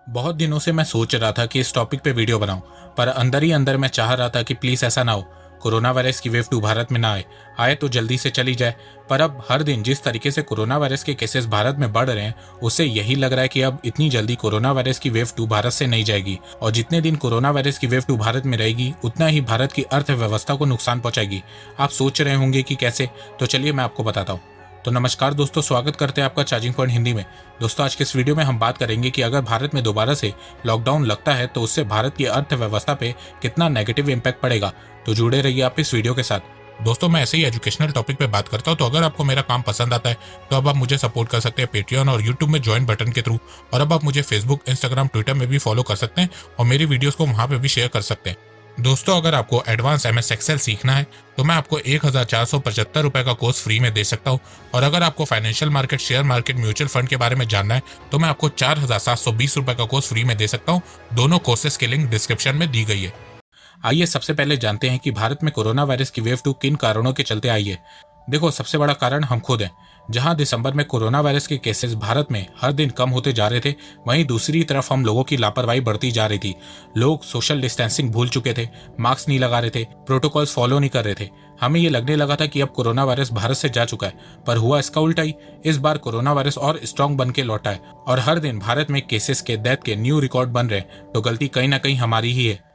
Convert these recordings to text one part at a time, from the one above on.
बहुत दिनों से मैं सोच रहा था कि इस टॉपिक पे वीडियो बनाऊं, पर अंदर ही अंदर मैं चाह रहा था कि प्लीज़ ऐसा ना हो। कोरोना वायरस की वेव 2 भारत में ना आए तो जल्दी से चली जाए। पर अब हर दिन जिस तरीके से कोरोना वायरस के केसेस भारत में बढ़ रहे हैं, उससे यही लग रहा है कि अब इतनी जल्दी कोरोना वायरस की वेव 2 भारत से नहीं जाएगी, और जितने दिन कोरोना वायरस की वेव 2 भारत में रहेगी उतना ही भारत की अर्थव्यवस्था को नुकसान पहुंचाएगी। आप सोच रहे होंगे कि कैसे, तो चलिए मैं आपको बताता हूँ। तो नमस्कार दोस्तों, स्वागत करते हैं आपका चार्जिंग पॉइंट हिंदी में। दोस्तों, आज के इस वीडियो में हम बात करेंगे कि अगर भारत में दोबारा से लॉकडाउन लगता है तो उससे भारत की अर्थव्यवस्था पे कितना नेगेटिव इम्पैक्ट पड़ेगा। तो जुड़े रहिए आप इस वीडियो के साथ। दोस्तों, मैं ऐसे ही एजुकेशनल टॉपिक पे बात करता हूँ, तो अगर आपको मेरा काम पसंद आता है तो अब आप मुझे सपोर्ट कर सकते हैं पेट्रियन और यूट्यूब में ज्वाइन बटन के थ्रू। और अब आप मुझे फेसबुक, इंस्टाग्राम, ट्विटर में भी फॉलो कर सकते हैं और मेरी वीडियोस को वहाँ पे भी शेयर कर सकते हैं। दोस्तों, अगर आपको एडवांस MS एक्सेल सीखना है तो मैं आपको 1475 रुपए का कोर्स फ्री में दे सकता हूँ। और अगर आपको financial market, share market, mutual fund के बारे में जानना है तो मैं आपको 4720 रुपए का कोर्स फ्री में दे सकता हूँ। दोनों कोर्सेज की लिंक डिस्क्रिप्शन में दी गई है। आइए सबसे पहले जानते हैं कि भारत में कोरोना वायरस की वेव 2 किन कारणों के चलते आई है। देखो, सबसे बड़ा कारण हम खुद हैं। जहां दिसंबर में कोरोना वायरस के केसेस भारत में हर दिन कम होते जा रहे थे, वहीं दूसरी तरफ हम लोगों की लापरवाही बढ़ती जा रही थी। लोग सोशल डिस्टेंसिंग भूल चुके थे, मास्क नहीं लगा रहे थे, प्रोटोकॉल्स फॉलो नहीं कर रहे थे। हमें ये लगने लगा था कि अब कोरोना वायरस भारत से जा चुका है, पर हुआ इसका उल्टा ही। इस बार कोरोना वायरस और स्ट्रांग बन के लौटा है और हर दिन भारत में केसेस के, डेथ के न्यू रिकॉर्ड बन रहे हैं। तो गलती कहीं ना कहीं हमारी ही है।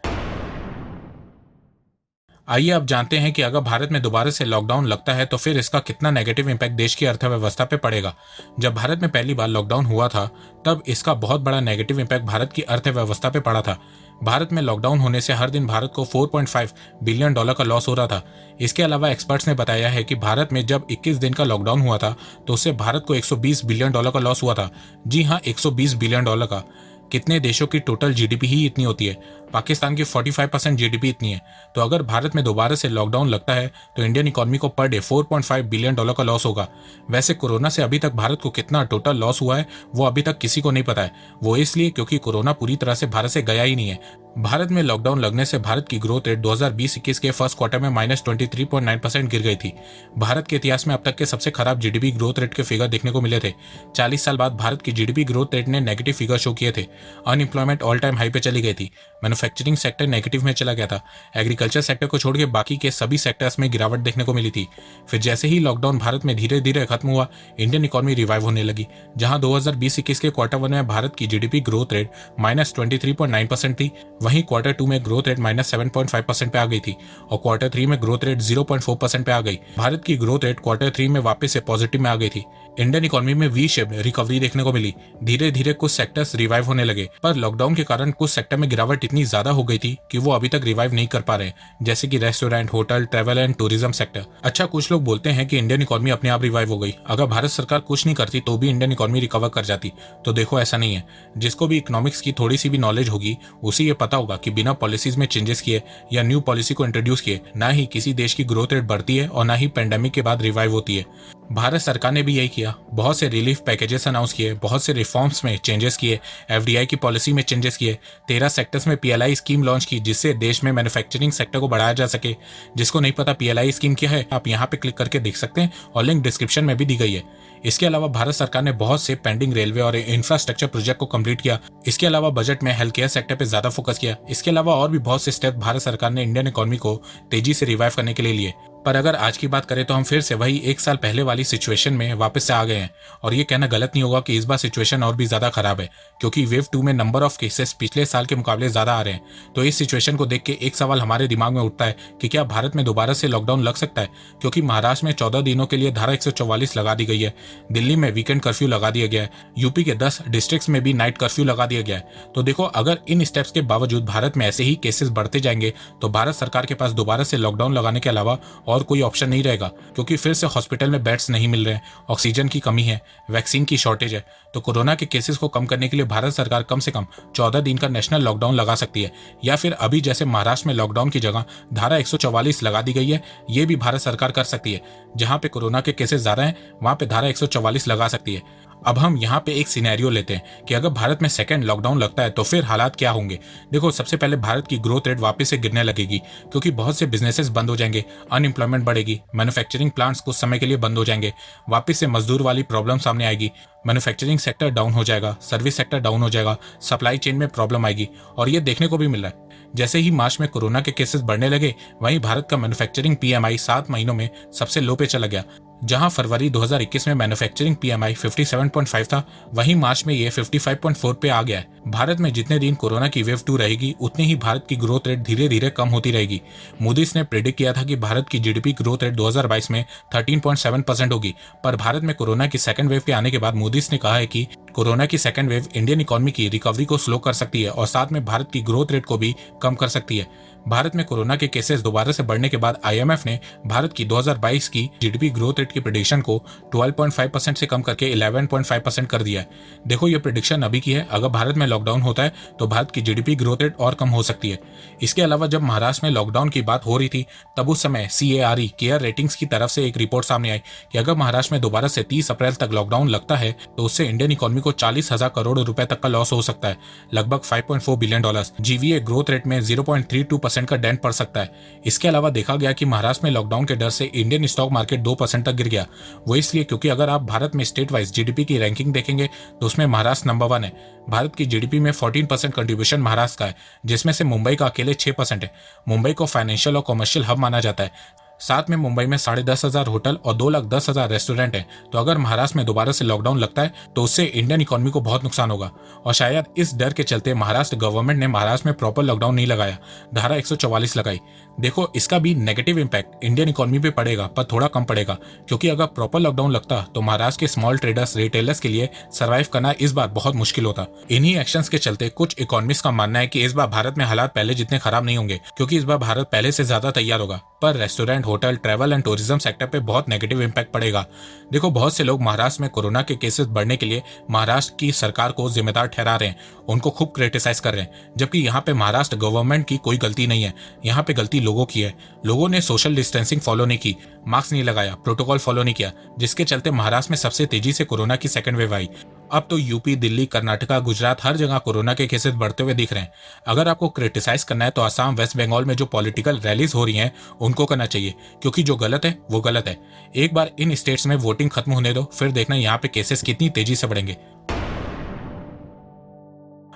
आइए अब जानते हैं कि अगर भारत में दोबारा से लॉकडाउन लगता है तो फिर इसका कितना नेगेटिव इम्पैक्ट देश की अर्थव्यवस्था पे पड़ेगा। जब भारत में पहली बार लॉकडाउन हुआ था तब इसका बहुत बड़ा नेगेटिव इम्पैक्ट भारत की अर्थव्यवस्था पे पड़ा था। भारत में लॉकडाउन होने से हर दिन भारत को $4.5 बिलियन का लॉस हो रहा था। इसके अलावा एक्सपर्ट्स ने बताया है कि भारत में जब 21 दिन का लॉकडाउन हुआ था तो उससे भारत को $120 बिलियन का लॉस हुआ था। जी हाँ, $120 बिलियन का। कितने देशों की टोटल जीडीपी ही इतनी होती है? पाकिस्तान की 45% जीडीपी इतनी है। तो अगर भारत में दोबारा से लॉकडाउन लगता है तो इंडियन इकोनॉमी को पर डे $4.5 बिलियन का लॉस होगा। वैसे कोरोना से अभी तक भारत को कितना टोटल लॉस हुआ है वो अभी तक किसी को नहीं पता है। वो इसलिए क्योंकि कोरोना पूरी तरह से भारत से गया ही नहीं है। भारत में लॉकडाउन लगने से भारत की ग्रोथ रेट 2020-21 के फर्स्ट क्वार्टर में -23.9% गिर गई थी। भारत के इतिहास में अब तक के सबसे खराब जीडीपी ग्रोथ रेट के फिगर देखने को मिले थे। 40 साल बाद भारत की जीडीपी ग्रोथ रेट ने नेगेटिव फिगर शो किए थे। अनएम्प्लॉयमेंट ऑल टाइम हाई पे चली गई थी। मैन्युफैक्चरिंग सेक्टर नेगेटिव में चला गया था। एग्रीकल्चर सेक्टर को छोड़ के बाकी के सभी सेक्टर्स में गिरावट देखने को मिली थी। फिर जैसे ही लॉकडाउन भारत में धीरे धीरे खत्म हुआ, इंडियन इकोनॉमी रिवाइव होने लगी। जहां 2020-21 के क्वार्टर 1 में भारत की जीडीपी ग्रोथ रेट -23.9% थी, वहीं क्वार्टर 2 में ग्रोथ रेट -7.5% पे आ गई थी और क्वार्टर 3 में ग्रोथ रेट 0.4% पे आ गई। भारत की ग्रोथ रेट क्वार्टर 3 में वापस से पॉजिटिव में आ गई थी। इंडियन इकोनॉमी में वी शेप रिकवरी देखने को मिली। धीरे धीरे कुछ सेक्टर्स रिवाइव होने लगे, पर लॉकडाउन के कारण कुछ सेक्टर में गिरावट इतनी ज्यादा हो गई थी कि वो अभी तक रिवाइव नहीं कर पा रहे, जैसे कि restaurant, hotel, travel and tourism sector. अच्छा, कुछ लोग बोलते हैं कि इंडियन इकोनॉमी अपने आप रिवाइव हो गई, अगर भारत सरकार कुछ नहीं करती तो भी इंडियन इकोनॉमी रिकवर कर जाती। तो देखो, ऐसा नहीं है। जिसको भी इकोनॉमिक्स की थोड़ी सी भी नॉलेज होगी उसे ये पता होगा कि बिना पॉलिसीज में चेंजेस किए या न्यू पॉलिसी को इंट्रोड्यूस किए ना ही किसी देश की ग्रोथ रेट बढ़ती है और ना ही पेंडेमिक के बाद रिवाइव होती है। भारत सरकार ने भी यही किया। बहुत से रिलीफ पैकेजेस अनाउंस किए, बहुत से रिफॉर्म्स में चेंजेस किए, एफडीआई की पॉलिसी में चेंजेस किए, 13 सेक्टर्स में पीएलआई स्कीम लॉन्च की जिससे देश में मैन्युफैक्चरिंग सेक्टर को बढ़ाया जा सके। जिसको नहीं पता पीएलआई स्कीम क्या है, आप यहाँ पे क्लिक करके देख सकते हैं और लिंक डिस्क्रिप्शन में भी दी गई है। इसके अलावा भारत सरकार ने बहुत से पेंडिंग रेलवे और इंफ्रास्ट्रक्चर प्रोजेक्ट को कंप्लीट किया। इसके अलावा बजट में हेल्थ केयर सेक्टर पे ज्यादा फोकस किया। इसके अलावा और भी बहुत से स्टेप भारत सरकार ने इंडियन इकोनॉमी को तेजी से रिवाइव करने के लिए लिए। पर अगर आज की बात करें तो हम फिर से वही एक साल पहले वाली सिचुएशन में वापस से आ गए हैं। और ये कहना गलत नहीं होगा कि इस बार सिचुएशन और भी ज्यादा खराब है, क्योंकि वेव 2 में नंबर ऑफ केसेस पिछले साल के मुकाबले ज्यादा आ रहे हैं। तो इस सिचुएशन को देख के एक सवाल हमारे दिमाग में उठता है कि क्या भारत में दोबारा से लॉकडाउन लग सकता है, क्योंकि महाराष्ट्र में 14 दिनों के लिए धारा 144 लगा दी गई है। दिल्ली में वीकेंड कर्फ्यू लगा दिया गया है। यूपी के 10 डिस्ट्रिक्ट्स में भी नाइट कर्फ्यू लगा दिया गया है। तो देखो, अगर इन स्टेप्स के बावजूद भारत में ऐसे ही केसेस बढ़ते जाएंगे तो भारत सरकार के पास दोबारा से लॉकडाउन लगाने के अलावा और कोई ऑप्शन नहीं रहेगा, क्योंकि फिर से हॉस्पिटल में बेड्स नहीं मिल रहे हैं, ऑक्सीजन की कमी है, वैक्सीन की शॉर्टेज है। तो कोरोना के केसेस को कम करने के लिए भारत सरकार कम से कम 14 दिन का नेशनल लॉकडाउन लगा सकती है, या फिर अभी जैसे महाराष्ट्र में लॉकडाउन की जगह धारा 144 लगा दी गई है, ये भी भारत सरकार कर सकती है। जहां पे कोरोना के केसेस ज्यादा हैं वहां पे धारा 144 लगा सकती है। अब हम यहाँ पे एक सिनेरियो लेते हैं कि अगर भारत में सेकेंड लॉकडाउन लगता है तो फिर हालात क्या होंगे। देखो, सबसे पहले भारत की ग्रोथ रेट वापस से गिरने लगेगी क्योंकि बहुत से बिजनेसेस बंद हो जाएंगे, अनएम्प्लॉयमेंट बढ़ेगी, मैन्युफैक्चरिंग प्लांट्स कुछ समय के लिए बंद हो जाएंगे, वापस से मजदूर वाली प्रॉब्लम सामने आएगी, मैन्युफैक्चरिंग सेक्टर डाउन हो जाएगा, सर्विस सेक्टर डाउन हो जाएगा, सप्लाई चेन में प्रॉब्लम आएगी। और ये देखने को भी मिल रहा है। जैसे ही मार्च में कोरोना के केसेस बढ़ने लगे, वहीं भारत का मैन्युफैक्चरिंग पीएमआई 7 महीनों में सबसे लो पे चला गया। जहां फरवरी 2021 में मैन्युफैक्चरिंग पीएमआई 57.5 था, वहीं मार्च में ये 55.4 पे आ गया है। भारत में जितने दिन कोरोना की वेव 2 रहेगी, उतनी ही भारत की ग्रोथ रेट धीरे धीरे कम होती रहेगी। मोदीज ने प्रेडिक्ट किया था कि भारत की जीडीपी ग्रोथ रेट 2022 में 13.7% होगी, पर भारत में कोरोना की सेकंड वेव के आने के बाद मोदीज ने कहा है कि कोरोना की सेकंड वेव इंडियन इकोनॉमी की रिकवरी को स्लो कर सकती है और साथ में भारत की ग्रोथ रेट को भी कम कर सकती है। भारत में कोरोना के केसेस दोबारा से बढ़ने के बाद आईएमएफ ने भारत की 2022 की जीडीपी ग्रोथ रेट की प्रेडिक्शन को 12.5% से कम करके 11.5% कर दिया है। देखो, ये प्रेडिक्शन अभी की है। अगर भारत में लॉकडाउन होता है तो भारत की जीडीपी ग्रोथ रेट और कम हो सकती है। इसके अलावा जब महाराष्ट्र में लॉकडाउन की बात हो रही थी, तब उस समय CARE केयर रेटिंग्स की तरफ से एक रिपोर्ट सामने आई कि अगर महाराष्ट्र में दोबारा से 30 अप्रैल तक लॉकडाउन लगता है तो उससे इंडियन इकोनॉमी को 40,000 करोड़ रुपए तक का लॉस हो सकता है, लगभग $5.4 बिलियन। जीवीए ग्रोथ रेट में 0.32% का डेंट पड़ सकता है। इसके अलावा देखा गया कि महाराष्ट्र में लॉकडाउन के डर से इंडियन स्टॉक मार्केट 2% तक गिर गया। वो इसलिए क्योंकि अगर आप भारत में स्टेट वाइज जीडीपी की रैंकिंग देखेंगे तो उसमें महाराष्ट्र नंबर 1 है। भारत की जीडीपी में 14% कंट्रीब्यूशन महाराष्ट्र का है, जिसमें से मुंबई का अकेले 6% है। मुंबई को फाइनेंशियल और कमर्शियल हब माना जाता है। साथ में मुंबई में 10,500 होटल और 2,10,000 रेस्टोरेंट हैं। तो अगर महाराष्ट्र में दोबारा से लॉकडाउन लगता है तो उससे इंडियन इकोनॉमी को बहुत नुकसान होगा। और शायद इस डर के चलते महाराष्ट्र गवर्नमेंट ने महाराष्ट्र में प्रॉपर लॉकडाउन नहीं लगाया, धारा 144 लगाई। देखो, इसका भी नेगेटिव इंपैक्ट इंडियन इकोनॉमी पे पड़ेगा, पर थोड़ा कम पड़ेगा, क्योंकि अगर प्रॉपर लॉकडाउन लगता तो महाराष्ट्र के स्मॉल ट्रेडर्स, रिटेलर्स के लिए सर्वाइव करना इस बार बहुत मुश्किल होता। इन्हीं एक्शंस के चलते कुछ इकोनॉमिस्ट का मानना है कि इस बार भारत में हालात पहले जितने खराब नहीं होंगे, क्योंकि इस बार भारत पहले से ज्यादा तैयार होगा। पर restaurant, hotel, travel and tourism sector पे बहुत नेगेटिव इंपैक्ट पड़ेगा। देखो, बहुत से लोग महाराष्ट्र में कोरोना के केसेस बढ़ने के लिए महाराष्ट्र की सरकार को जिम्मेदार ठहरा रहे हैं, उनको खूब क्रिटिसाइज कर रहे हैं, जबकि यहाँ पे महाराष्ट्र गवर्नमेंट की कोई गलती नहीं है। यहाँ पे गलती लोगों की है। लोगों ने सोशल डिस्टेंसिंग फॉलो नहीं की, मास्क नहीं लगाया, प्रोटोकॉल फॉलो नहीं किया, जिसके चलते महाराष्ट्र में सबसे तेजी से कोरोना की सेकंड वेव आई। अब तो यूपी, दिल्ली, कर्नाटका, गुजरात, हर जगह कोरोना के केसेस बढ़ते हुए दिख रहे हैं। अगर आपको क्रिटिसाइज करना है तो असम, वेस्ट बंगाल में जो पॉलिटिकल रैलीज हो रही हैं उनको करना चाहिए, क्योंकि जो गलत है वो गलत है। एक बार इन स्टेट्स में वोटिंग खत्म होने दो, फिर देखना यहाँ पे केसेस कितनी तेजी से बढ़ेंगे।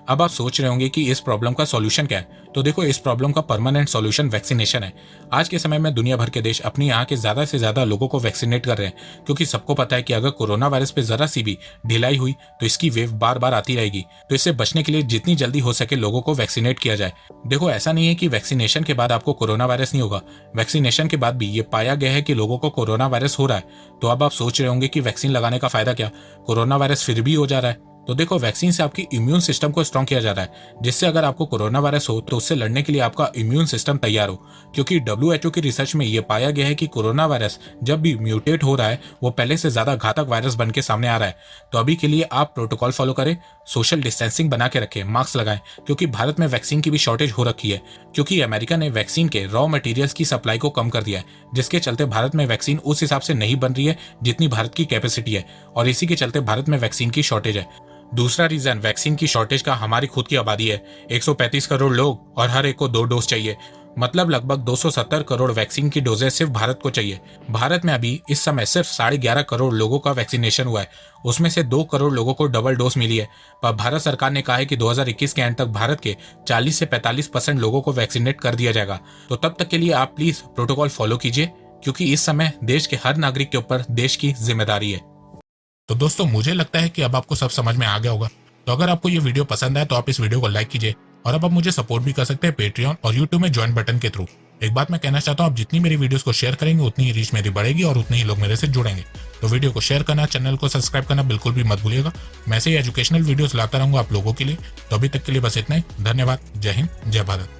अब आप सोच रहे होंगे कि इस प्रॉब्लम का सॉल्यूशन क्या है। तो देखो, इस प्रॉब्लम का परमानेंट सॉल्यूशन वैक्सीनेशन है। आज के समय में दुनिया भर के देश अपनी यहाँ के ज्यादा से ज्यादा लोगों को वैक्सीनेट कर रहे हैं, क्योंकि सबको पता है कि अगर कोरोना वायरस पे जरा सी भी ढिलाई हुई तो इसकी वेव बार बार आती रहेगी। तो इससे बचने के लिए जितनी जल्दी हो सके लोगों को वैक्सीनेट किया जाए। देखो, ऐसा नहीं है कि वैक्सीनेशन के बाद आपको कोरोना वायरस नहीं होगा। वैक्सीनेशन के बाद भी ये पाया गया है कि लोगों को कोरोना वायरस हो रहा है। तो अब आप सोच रहे होंगे कि वैक्सीन लगाने का फायदा क्या, कोरोना वायरस फिर भी हो जा रहा है। तो देखो, वैक्सीन से आपकी इम्यून सिस्टम को स्ट्रॉन्ग किया जा रहा है, जिससे अगर आपको कोरोना वायरस हो तो उससे लड़ने के लिए आपका इम्यून सिस्टम तैयार हो। क्योंकि WHO की रिसर्च में यह पाया गया है कि कोरोना वायरस जब भी म्यूटेट हो रहा है वो पहले से ज्यादा घातक वायरस बन के सामने आ रहा है। तो अभी के लिए आप प्रोटोकॉल फॉलो करें, सोशल डिस्टेंसिंग बना के रखें, मास्क लगाएं, क्योंकि भारत में वैक्सीन की भी शॉर्टेज हो रखी है, क्योंकि अमेरिका ने वैक्सीन के रॉ मटेरियल्स की सप्लाई को कम कर दिया है, जिसके चलते भारत में वैक्सीन उस हिसाब से नहीं बन रही है जितनी भारत की कैपेसिटी है, और इसी के चलते भारत में वैक्सीन की शॉर्टेज है। दूसरा रीजन वैक्सीन की शॉर्टेज का हमारी खुद की आबादी है। 135 करोड़ लोग और हर एक को 2 डोज चाहिए, मतलब लगभग 270 करोड़ वैक्सीन की डोजेस सिर्फ भारत को चाहिए। भारत में अभी इस समय सिर्फ 11.5 करोड़ लोगों का वैक्सीनेशन हुआ है, उसमें से 2 करोड़ लोगों को डबल डोज मिली है। पर भारत सरकार ने कहा है कि 2021 के एंड तक भारत के 40 से 45% लोगों को वैक्सीनेट कर दिया जाएगा। तो तब तक के लिए आप प्लीज प्रोटोकॉल फॉलो कीजिए, क्योंकि इस समय देश के हर नागरिक के ऊपर देश की जिम्मेदारी है। तो दोस्तों, मुझे लगता है कि अब आपको सब समझ में आ गया होगा। तो अगर आपको ये वीडियो पसंद आए तो आप इस वीडियो को लाइक कीजिए, और अब आप मुझे सपोर्ट भी कर सकते हैं पेट्रियन और यूट्यूब में ज्वाइन बटन के थ्रू। एक बात मैं कहना चाहता हूँ, आप जितनी मेरी वीडियोस को शेयर करेंगे उतनी ही रीच मेरी बढ़ेगी और उतने ही लोग मेरे से जुड़ेंगे। तो वीडियो को शेयर करना, चैनल को सब्सक्राइब करना बिल्कुल भी मत भूलिएगा। मैं ऐसे ही एजुकेशनल वीडियोस लाता रहूंगा आप लोगों के लिए। तो अभी तक के लिए बस इतना ही। धन्यवाद। जय हिंद, जय भारत।